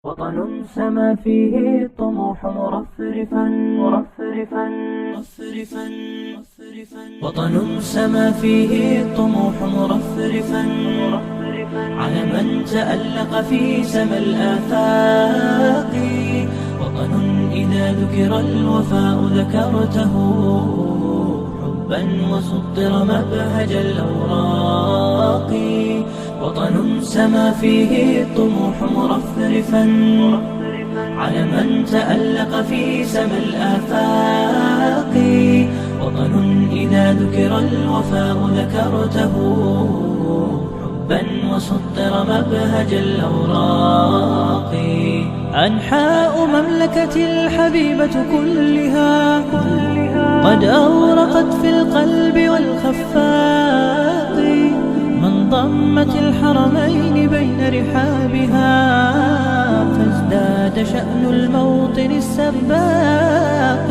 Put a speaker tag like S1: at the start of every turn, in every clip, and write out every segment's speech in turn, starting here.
S1: وطن سما فيه الطموح مرفرفا وطن سما فيه الطموح مرفرفا على من تألق في سما الآفاق. وطن إذا ذكر الوفاء ذكرته حبا وسطر مبهج الأوراق. وطن سما فيه الطموح مرفرفا على من تألق في سما الآفاق. وطن إذا ذكر الوفاء ذكرته حبا وسطر مبهج الأوراق. أنحاء مملكة الحبيبة كلها قد أورقت في القلب والخفاق. من ضمت الحرمين بين رحابها فازداد شأن الموطن السباق.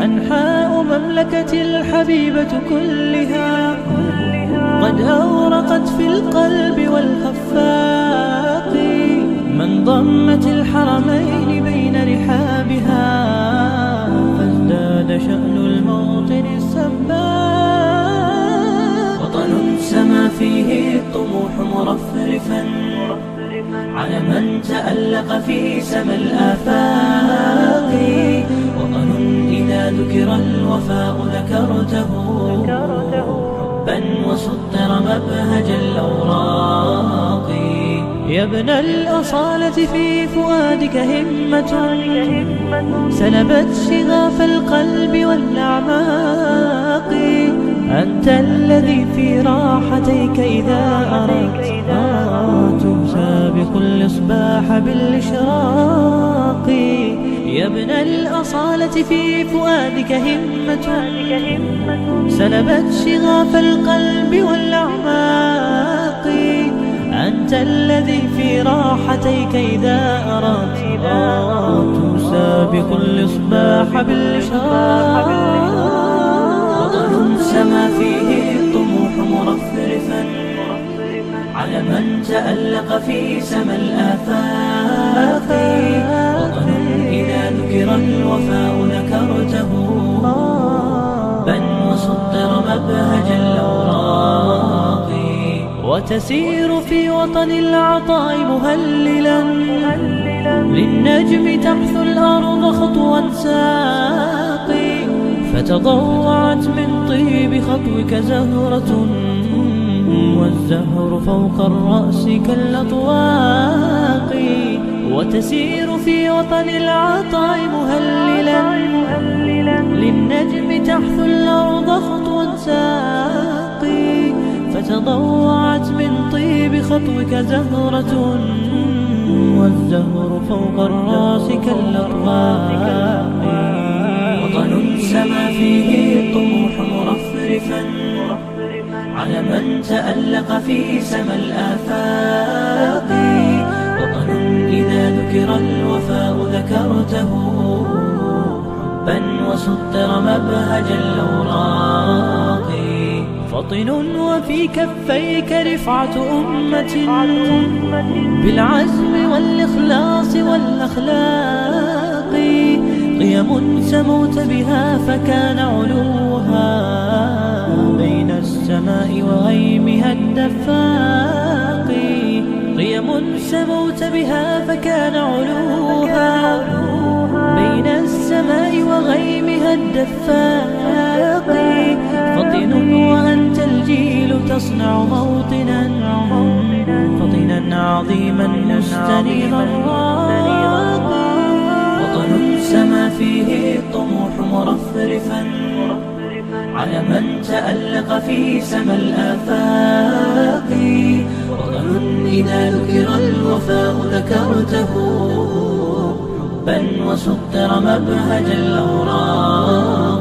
S1: أنحاء مملكة الحبيبة كلها قد أورقت في القلب والخفاق. من ضمت الحرمين بين رحابها فازداد شأن الموطن السباق. وطن سما فيه الطموح مرفرفا على من تألق في سما الآفاق. وطن إذا ذكر الوفاء ذكرته حبا وسطر مبهج الأوراق. يا ابن الأصالة في فؤادك همة سلبت شغاف القلب والأعماق. أنت الذي في راحتيك إذا أردت تسابق الإصباح بالإشراق. يا ابن الأصالة في فؤادك همة سلبت شغاف القلب والأعماق. أنت الذي في راحتيك إذا أردت تسابق الإصباح بالإشراق. وطن سما فيه الطموح مرفرفا على من تألق في سما الآفاق. وطن إذا ذكر الوفاء ذكرته بن وسطر مبهج الأوراق. وتسير في وطن العطاء مهللا للنجم تحث الأرض خطوا ساقي. فتضوعت من طيب خطوك زهرة والزهر فوق الرأس كالأطواق. وتسير في وطن العطاء مهللا للنجم تحث الأرض خطوا ساقي. فتضوعت من طيب خطوك زهرة والزهر فوق الرأس كالأطواق. وطن سما فيه الطموح مرفرفا على من تألق في سما الآفاق. وطن إذا ذكر الوفاء ذكرته حبا وسطر مبهج الأوراق. فطن وفي كفيك رفعة أمة بالعزم والإخلاص والأخلاق. قيم سموت بها فكان علوها بين السماء وغيمها الدفاق. قيم سموت بها فكان علوها بين السماء وغيمها الدفاق. فطن وأنت الجيل تصنع موطنا عظيما مستنيرا راق. وطن سما فيه الطموح مرفرفا على من تألق في سما الآفاق. وطن إذا ذكر الوفاء ذكرته حبا وسطر مبهج الأوراق.